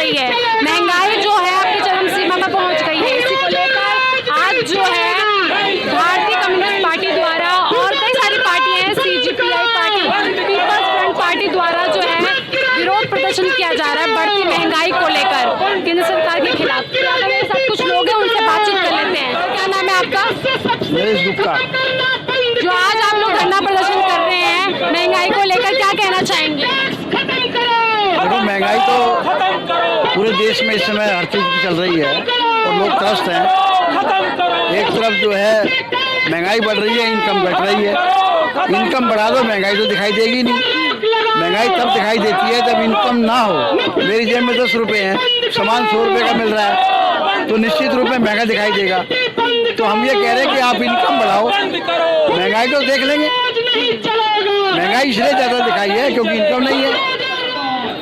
गई है, महंगाई जो है अपनी चरम सीमा पर पहुंच गई है। इसी को लेकर आज जो है भारतीय कम्युनिस्ट पार्टी द्वारा और कई सारी पार्टियां हैं, CGPI party, peoples front party द्वारा जो है विरोध प्रदर्शन किया जा रहा है बढ़ती महंगाई को लेकर केंद्र सरकार के खिलाफ। सब कुछ लोग हैं, उनसे बातचीत कर लेते हैं। क्या नाम है आपका? नरेश गुप्ता। जो आज आप लोग धरना प्रदर्शन कर रहे हैं महंगाई को लेकर, क्या कहना चाहेंगे? देखो, महंगाई तो पूरे देश में इस समय हर चीज़ की चल रही है और लोग त्रस्त हैं। एक तरफ जो है महंगाई बढ़ रही है, इनकम घट रही है। इनकम बढ़ा दो, महंगाई तो दिखाई देगी नहीं। महंगाई तब दिखाई देती है जब इनकम ना हो। मेरी जेब में 10 रुपये हैं, सामान 100 रुपये का मिल रहा है, तो निश्चित रूप में महंगा दिखाई देगा। तो हम ये कह रहे हैं कि आप इनकम बढ़ाओ, महंगाई तो देख लेंगे। महंगाई इसलिए ज़्यादा दिखाई है क्योंकि इनकम नहीं है।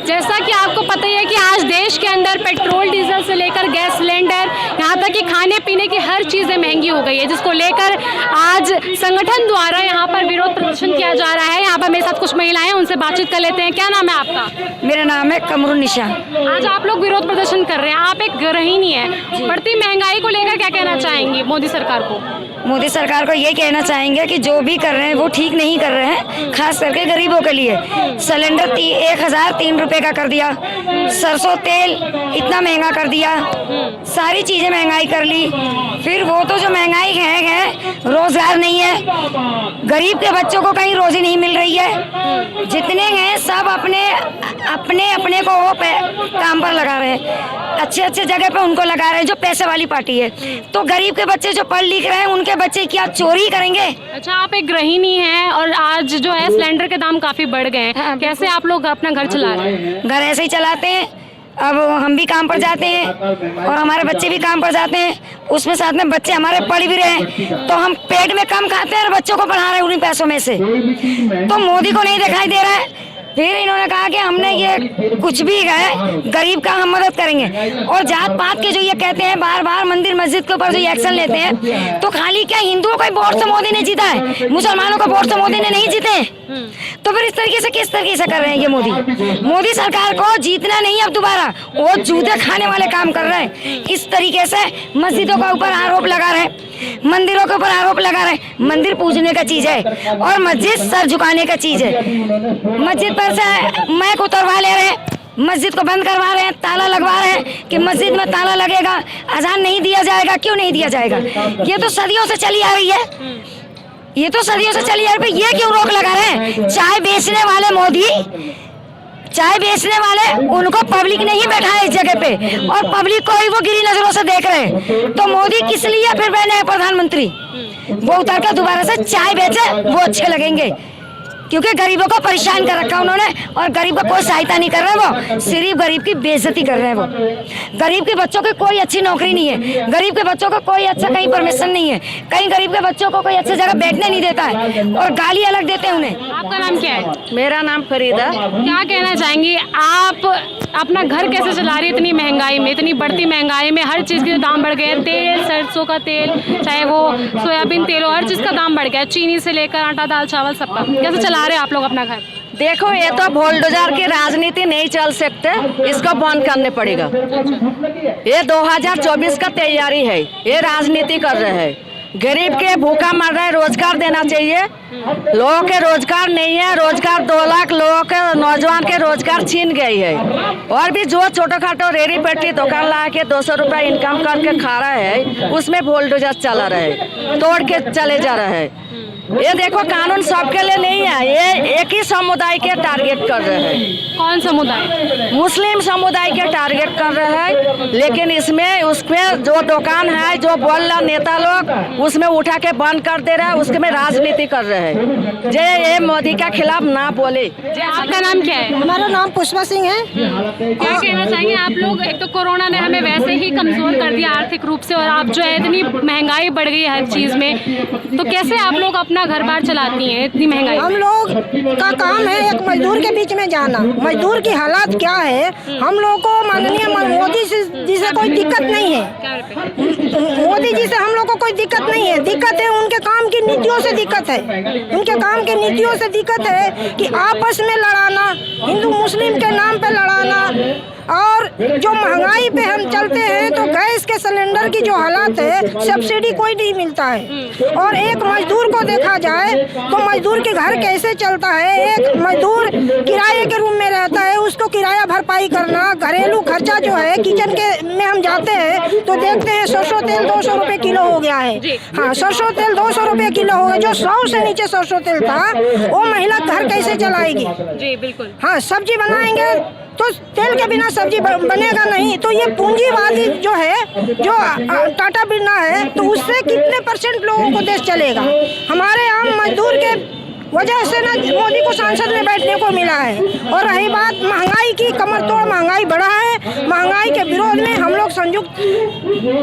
जैसा कि आपको पता ही है कि आज देश के अंदर पेट्रोल डीजल से लेकर गैस सिलेंडर, यहाँ तक कि खाने पीने की हर चीज़ें महंगी हो गई है, जिसको लेकर आज संगठन द्वारा यहाँ पर विरोध प्रदर्शन किया जा रहा है। यहाँ पर मेरे साथ कुछ महिलाएं हैं, उनसे बातचीत कर लेते हैं। क्या नाम है आपका? मेरा नाम है कमरुन निशा। आज आप लोग विरोध प्रदर्शन कर रहे हैं, आप एक गृहिणी है, बढ़ती महंगाई को लेकर क्या कहना चाहेंगी मोदी सरकार को? मोदी सरकार को ये कहना चाहेंगे कि जो भी कर रहे हैं वो ठीक नहीं कर रहे हैं, खास करके गरीबों के लिए। सिलेंडर 1003 रुपए का कर दिया, सरसों तेल इतना महंगा कर दिया, सारी चीज़ें महंगाई कर ली। फिर वो तो जो महंगाई है, रोजगार नहीं है, गरीब के बच्चों को कहीं रोजी नहीं मिल रही है। जितने हैं सब अपने अपने अपने को वो काम पर लगा रहे हैं, अच्छे अच्छे जगह पे उनको लगा रहे हैं जो पैसे वाली पार्टी है। तो गरीब के बच्चे जो पढ़ लिख रहे हैं उनके बच्चे क्या चोरी करेंगे? अच्छा, आप एक गृहिणी हैं और आज जो है सिलेंडर के दाम काफी बढ़ गए हैं। हाँ, कैसे आप लोग अपना घर चला रहे हैं? घर ऐसे ही चलाते हैं। अब हम भी काम पर जाते हैं और हमारे बच्चे भी काम पर जाते हैं, उसमें साथ में बच्चे हमारे पढ़ भी रहे हैं, तो हम पेट में कम खाते हैं और बच्चों को पढ़ा रहे हैं उन्हीं पैसों में से। तो मोदी को नहीं दिखाई दे रहा है। फिर इन्होंने कहा कि हमने ये कुछ भी है गरीब का हम मदद करेंगे। और जात पात के जो ये कहते हैं बार बार मंदिर मस्जिद के ऊपर जो एक्शन लेते हैं, तो खाली क्या हिंदुओं का वोट से मोदी ने जीता है, मुसलमानों का वोट से मोदी ने नहीं जीते। तो फिर इस तरीके से किस तरीके से कर रहे हैं ये मोदी सरकार को जीतना नहीं अब दोबारा, वो जूते खाने वाले काम कर रहे हैं। इस तरीके से मस्जिदों के ऊपर आरोप लगा रहे हैं, मंदिरों के ऊपर आरोप लगा रहे हैं। मंदिर पूजने का चीज है और मस्जिद सर झुकाने का चीज है। मस्जिद पर से मैक उतरवा ले रहे हैं, मस्जिद को बंद करवा रहे हैं, ताला लगवा रहे हैं कि मस्जिद में ताला लगेगा, अजान नहीं दिया जाएगा। क्यों नहीं दिया जाएगा? ये तो सदियों से चली आ रही है, ये तो सदियों से चली आ रही है। ये क्यों रोक लगा रहे हैं? चाय बेचने वाले मोदी, चाय बेचने वाले, उनको पब्लिक नहीं बैठा है इस जगह पे और पब्लिक को ही वो गिरी नजरों से देख रहे हैं। तो मोदी किस लिए फिर बने प्रधानमंत्री? वो उतर कर दोबारा से चाय बेचे, वो अच्छे लगेंगे, क्योंकि गरीबों को परेशान कर रखा उन्होंने और गरीब का कोई सहायता नहीं कर रहे। वो सिर्फ गरीब की बेइज्जती कर रहे हैं। वो गरीब के बच्चों की कोई अच्छी नौकरी नहीं है, गरीब के बच्चों को कोई अच्छा कहीं परमिशन नहीं है, कहीं गरीब के बच्चों को कोई अच्छी जगह बैठने नहीं देता है और गाली अलग देते हैं उन्हें। आपका नाम क्या है? मेरा नाम फरीदा। क्या कहना चाहेंगी आप? अपना घर कैसे चला रही है इतनी महंगाई में, इतनी बढ़ती महंगाई में? हर चीज़ के दाम बढ़ गए हैं, तेल, सरसों का तेल, चाहे वो सोयाबीन तेल हो, हर चीज़ का दाम बढ़ गया है, चीनी से लेकर आटा दाल चावल सबका। कैसे चला रहे हैं आप लोग अपना घर? देखो, ये तो बुलडोजर की राजनीति नहीं चल सकते, इसको बंद करने पड़ेगा। ये 2024 का तैयारी है, ये राजनीति कर रहे हैं। गरीब के भूखा मर रहे, रोजगार देना चाहिए। लोगों के रोजगार नहीं है, रोजगार 2 लाख लोगों के, नौजवान के रोजगार छीन गई है। और भी जो छोटो खाटो रेरी पेटी दुकान ला के 200 रुपया इनकम करके खा रहा है, उसमें बुलडोजर चला रहा है, तोड़ के चले जा रहा है। ये देखो, कानून सबके लिए नहीं है, ये एक ही समुदाय के टारगेट कर रहे हैं। कौन समुदाय? मुस्लिम समुदाय के टारगेट कर रहे हैं। लेकिन इसमें उसमें जो दुकान है, जो बोल रहा नेता लोग, उसमें उठा के बंद कर दे रहा है, उसमें राजनीति कर रहे हैं। ये मोदी के खिलाफ ना बोले। आपका नाम क्या है? हमारा नाम पुष्पा सिंह है। क्या कहना चाहेंगे आप लोग? एक तो कोरोना ने हमें वैसे ही कमजोर कर दिया आर्थिक रूप से, और आप जो है इतनी महंगाई बढ़ गई हर चीज में, तो कैसे आप लोग अपना घर बार चलाती हैं इतनी महंगाई? हम लोग का काम है एक मजदूर के बीच में जाना। मजदूर की हालात क्या है, हम लोग को माननीय मोदी जी से कोई दिक्कत नहीं है। मोदी जी से हम लोग को कोई दिक्कत नहीं है। दिक्कत है उनके काम की नीतियों से दिक्कत है, उनके काम के नीतियों से दिक्कत है कि आपस में लड़ाना, हिंदू मुस्लिम के नाम पे लड़ाना। और जो महंगाई पे हम चलते हैं तो गैस के सिलेंडर की जो हालत है, सब्सिडी कोई नहीं मिलता है। और एक मजदूर को देखा जाए तो मजदूर के घर कैसे चलता है। एक मजदूर किराए के रूम में रहता है, उसको किराया भरपाई करना, घरेलू खर्चा जो है, किचन के में हम जाते हैं तो देखते हैं सरसों तेल 200 रुपए किलो हो गया है। हाँ, सरसों तेल 200 रुपए किलो हो गया। जो 100 से नीचे सरसों तेल था, वो महिला घर कैसे चलाएगी? जी बिल्कुल। हाँ, सब्जी बनाएंगे तो तेल के बिना सब्जी बनेगा नहीं। तो ये पूंजीवादी जो है, जो टाटा बिरला है, तो उससे कितने % लोगों को देश चलेगा? हमारे आम मजदूर के वजह से ना मोदी को संसद में बैठने को मिला है। और रही बात महंगाई की, कमर तोड़ महंगाई बढ़ा है। महंगाई के विरोध में हम लोग संयुक्त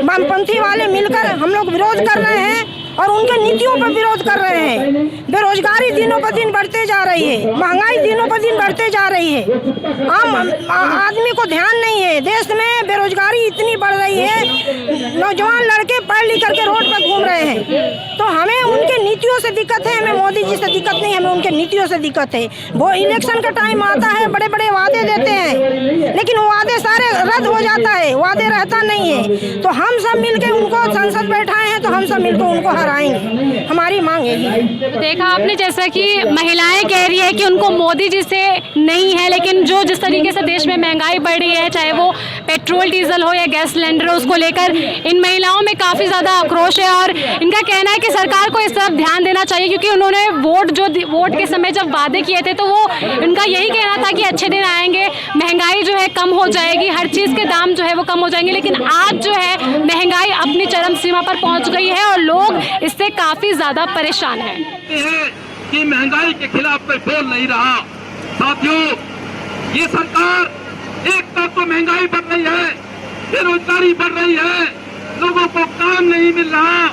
वामपंथी वाले मिलकर हम लोग विरोध कर रहे हैं और उनके नीतियों पर विरोध कर रहे हैं। बेरोजगारी दिनों पर दिन बढ़ते जा रही है, महंगाई दिनों पर दिन बढ़ते जा रही है। आम आदमी को ध्यान नहीं है। देश में बेरोजगारी इतनी बढ़ रही है, नौजवान लड़के पढ़ लिख करके रोड पर घूम रहे हैं। तो हमें उनके नीतियों से दिक्कत है, हमें मोदी जी से दिक्कत नहीं, हमें उनके नीतियों से दिक्कत है। वो इलेक्शन का टाइम आता है, बड़े बड़े वादे देते हैं, लेकिन वो वादे सारे रद्द हो जाता है, वादे रहता नहीं है। तो हम सब मिलके उनको संसद बैठाए हैं, तो हम सब मिलकर उनको हराएंगे। हमारी मांग है। देखा आपने जैसा कि महिलाएं कह रही है कि उनको मोदी जी से नहीं है, लेकिन जो जिस तरीके से देश में महंगाई बढ़ रही है, चाहे वो पेट्रोल डीजल हो या गैस सिलेंडर हो, उसको लेकर इन महिलाओं में काफ़ी ज़्यादा आक्रोश है। और इनका कहना है कि सरकार को इस तरफ ध्यान देना चाहिए, क्योंकि उन्होंने वोट के समय जब वादे किए थे तो वो उनका यही कहना था कि अच्छे दिन आएंगे, महंगाई जो है कम हो जाएगी, हर चीज़ के दाम जो है वो कम हो जाएंगे। लेकिन आज जो है महंगाई अपनी चरम सीमा पर पहुंच गई है और लोग इससे काफ़ी ज़्यादा परेशान हैं। कि महंगाई के खिलाफ कोई बोल नहीं रहा। साथियों, ये सरकार एक तरफ तो महंगाई बढ़ रही है, बेरोजगारी बढ़ रही है, लोगों को काम नहीं मिल रहा,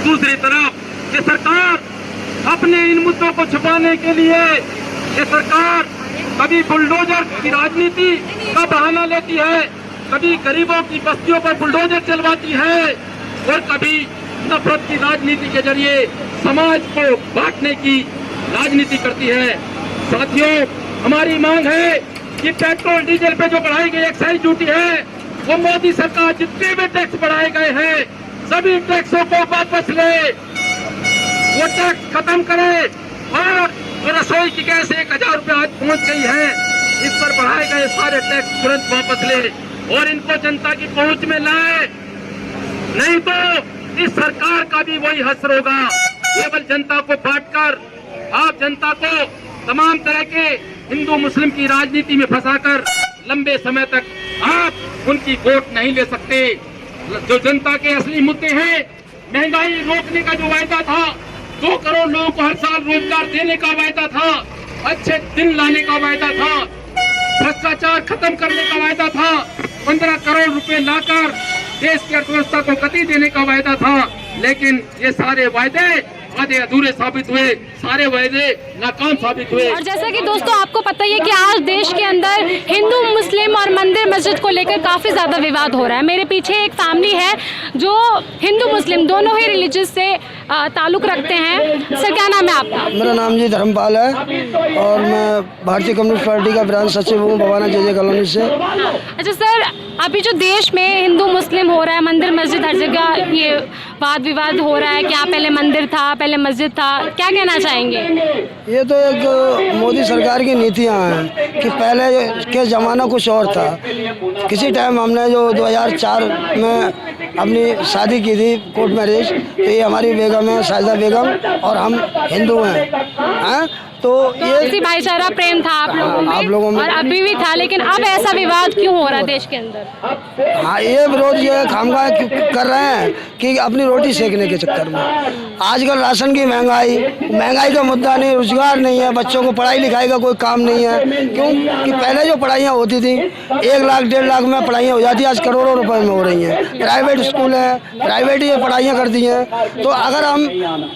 दूसरी तरफ ये सरकार अपने इन मुद्दों को छुपाने के लिए ये सरकार कभी बुलडोजर की राजनीति का बहाना लेती है, कभी गरीबों की बस्तियों पर बुलडोजर चलवाती है और कभी नफरत की राजनीति के जरिए समाज को बांटने की राजनीति करती है। साथियों, हमारी मांग है कि पेट्रोल डीजल पे जो बढ़ाई गई एक्साइज ड्यूटी है, वो मोदी सरकार जितने भी टैक्स बढ़ाए गए हैं सभी टैक्सों को वापस ले, वो टैक्स खत्म करे। और रसोई की गैस 1000 रुपये आज पहुंच गई है, इस पर बढ़ाए गए सारे टैक्स तुरंत वापस ले और इनको जनता की पहुंच में लाए, नहीं तो इस सरकार का भी वही हश्र होगा। केवल जनता को बांटकर आप जनता को तमाम तरह के हिंदू मुस्लिम की राजनीति में फंसाकर लंबे समय तक आप उनकी वोट नहीं ले सकते। जो जनता के असली मुद्दे हैं, महंगाई रोकने का जो वायदा था, 2 करोड़ लोगों को हर साल रोजगार देने का वायदा था, अच्छे दिन लाने का वायदा था, भ्रष्टाचार खत्म करने का वायदा था, 15 करोड़ रुपए लाकर देश की अर्थव्यवस्था को गति देने का वायदा था, लेकिन ये सारे वायदे अधूरे साबित हुए, सारे वायदे नाकाम साबित हुए। और जैसा कि दोस्तों आपको पता ही है कि आज देश के अंदर हिंदू मुस्लिम और मंदिर मस्जिद को लेकर काफ़ी ज़्यादा विवाद हो रहा है। मेरे पीछे एक फैमिली है जो हिंदू मुस्लिम दोनों ही रिलीजियस से ताल्लुक़ रखते हैं। सर, क्या नाम है आपका? मेरा नाम जी धर्मपाल है और मैं भारतीय कम्युनिस्ट पार्टी का ब्रांच सचिव हूँ भवाना JJ कॉलोनी से। अच्छा सर, अभी जो देश में हिंदू मुस्लिम हो रहा है, मंदिर मस्जिद हर जगह ये वाद विवाद हो रहा है, क्या पहले मंदिर था पहले मस्जिद था, क्या कहना चाहेंगे? ये तो एक मोदी सरकार की नीतियाँ हैं कि पहले के ज़माना कुछ और था। किसी टाइम हमने जो 2004 में अपनी शादी की थी कोर्ट मैरिज, तो ये हमारी बेगम है साजिदा बेगम और हम हिंदू हैं। तो ये इसी भाईचारा प्रेम था आप लोगों में और अभी भी था, लेकिन अब ऐसा विवाद क्यों हो रहा है देश के अंदर? हाँ, ये विरोध ये खामखा कर रहे हैं कि अपनी रोटी सेकने के चक्कर में। आजकल राशन की महंगाई का मुद्दा नहीं, रोजगार नहीं है, बच्चों को पढ़ाई लिखाई का कोई काम नहीं है। क्यों कि पहले जो पढ़ाइयाँ होती थी 1 लाख 1.5 लाख में पढ़ाइयाँ हो जाती, आज करोड़ों रुपए में हो रही हैं। प्राइवेट स्कूल है, प्राइवेट ये पढ़ाइयाँ करती हैं। तो अगर हम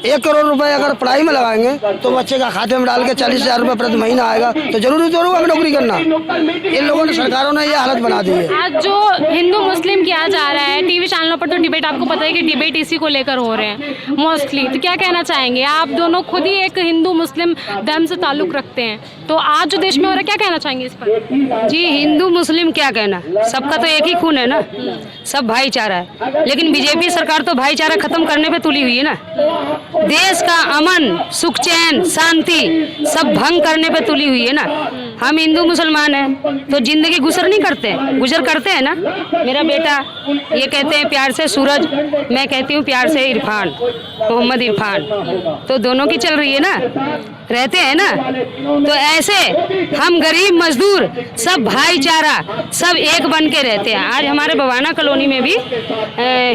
1 करोड़ रुपए अगर पढ़ाई में लगाएंगे तो बच्चे का खाते में निकाल के 40,000 रुपये प्रति महीना आएगा तो जरूरी तो हमें नौकरी करना। इन लोगों ने, सरकारों ने ये हालत बना दी है। आज जो हिंदू मुस्लिम किया जा रहा है टीवी चैनलों पर, तो डिबेट आपको पता है कि डिबेट इसी को लेकर हो रहे हैं मोस्टली, तो क्या कहना चाहेंगे आप? दोनों खुद ही एक हिंदू मुस्लिम धर्म से ताल्लुक रखते हैं, तो आज जो देश में हो रहा है क्या कहना चाहेंगे इस पर? जी हिंदू मुस्लिम क्या कहना, सबका तो एक ही खून है ना, सब भाईचारा है। लेकिन बीजेपी सरकार तो भाईचारा खत्म करने पे तुली हुई है ना। देश का अमन, सुख, चैन, शांति सब भंग करने पे तुली हुई है ना। हम हिंदू मुसलमान हैं तो जिंदगी गुजर करते हैं ना। मेरा बेटा ये कहते हैं प्यार से सूरज, मैं कहती हूँ प्यार से इरफान, मोहम्मद इरफान, तो दोनों की चल रही है ना, रहते हैं ना। तो ऐसे हम गरीब मजदूर सब भाईचारा सब एक बन के रहते हैं। आज हमारे बवाना कॉलोनी में भी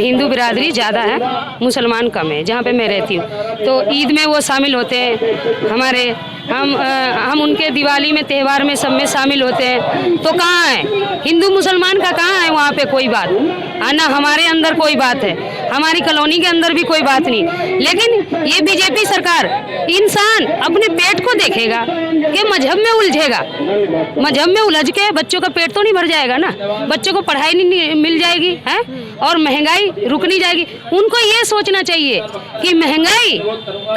हिंदू बिरादरी ज़्यादा है, मुसलमान कम है जहाँ पे मैं रहती हूँ। तो ईद में वो शामिल होते हैं हमारे, हम उनके दिवाली में, त्यौहार में, सब में शामिल होते हैं। तो कहाँ है हिंदू मुसलमान का, कहाँ है वहाँ पे कोई बात? ना हमारे अंदर कोई बात है, हमारी कॉलोनी के अंदर भी कोई बात नहीं। लेकिन ये बीजेपी सरकार, इंसान अपने पेट को देखेगा कि मजहब में उलझेगा, मजहब में उलझ के बच्चों का पेट तो नहीं भर जाएगा ना, बच्चों को पढ़ाई नहीं मिल जाएगी है, और महंगाई रुक नहीं जाएगी। उनको ये सोचना चाहिए कि महंगाई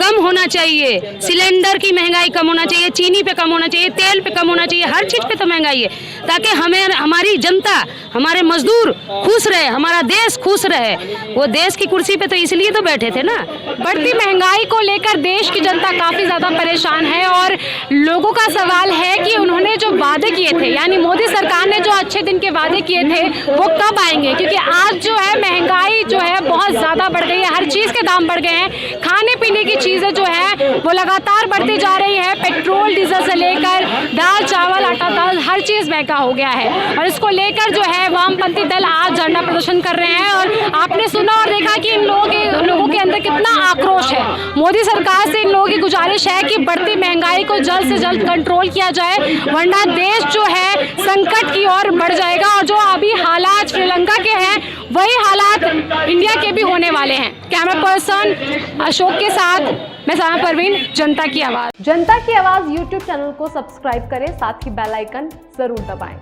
कम होना चाहिए, सिलेंडर की महंगाई कम होना चाहिए, चीनी पे कम होना चाहिए, तेल पे कम होना चाहिए, हर चीज़ पे तो महंगाई है, ताकि हमें, हमारी जनता, हमारे मजदूर खुश रहे, हमारा देश खुश रहे। वो देश की कुर्सी पे तो इसलिए तो बैठे थे ना। बढ़ती महंगाई को लेकर देश की जनता काफ़ी ज़्यादा परेशान है, और लोगों का सवाल है कि उन्होंने जो वादे किए थे, यानी मोदी सरकार ने जो अच्छे दिन के वादे किए थे वो कब आएंगे? क्योंकि आज जो है महंगाई जो है बहुत ज़्यादा बढ़ गई है, हर चीज़ के दाम बढ़ गए हैं, खाने पीने की चीज़ें जो है वो लगातार बढ़ती जा रही है, पेट्रोल डीजल से लेकर दाल चावल आटा दाल हर चीज़ महंगा हो गया है। और इसको लेकर जो है वामपंथी दल आज धरना प्रदर्शन कर रहे हैं, और आपने सुना और देखा कि इन लोगों के अंदर कितना आक्रोश है। मोदी सरकार से इन लोगों की गुजारिश है कि बढ़ती महंगाई को जल्द से जल्द कंट्रोल किया जाए, वरना देश जो है संकट की ओर बढ़ जाएगा, और जो अभी हालात श्रीलंका के हैं वही हालात इंडिया के भी होने वाले हैं। कैमरा पर्सन अशोक के साथ मैं सामा परवीन, जनता की आवाज़। जनता की आवाज़ यूट्यूब चैनल को सब्सक्राइब करें, साथ ही बेल आइकन जरूर दबाएं।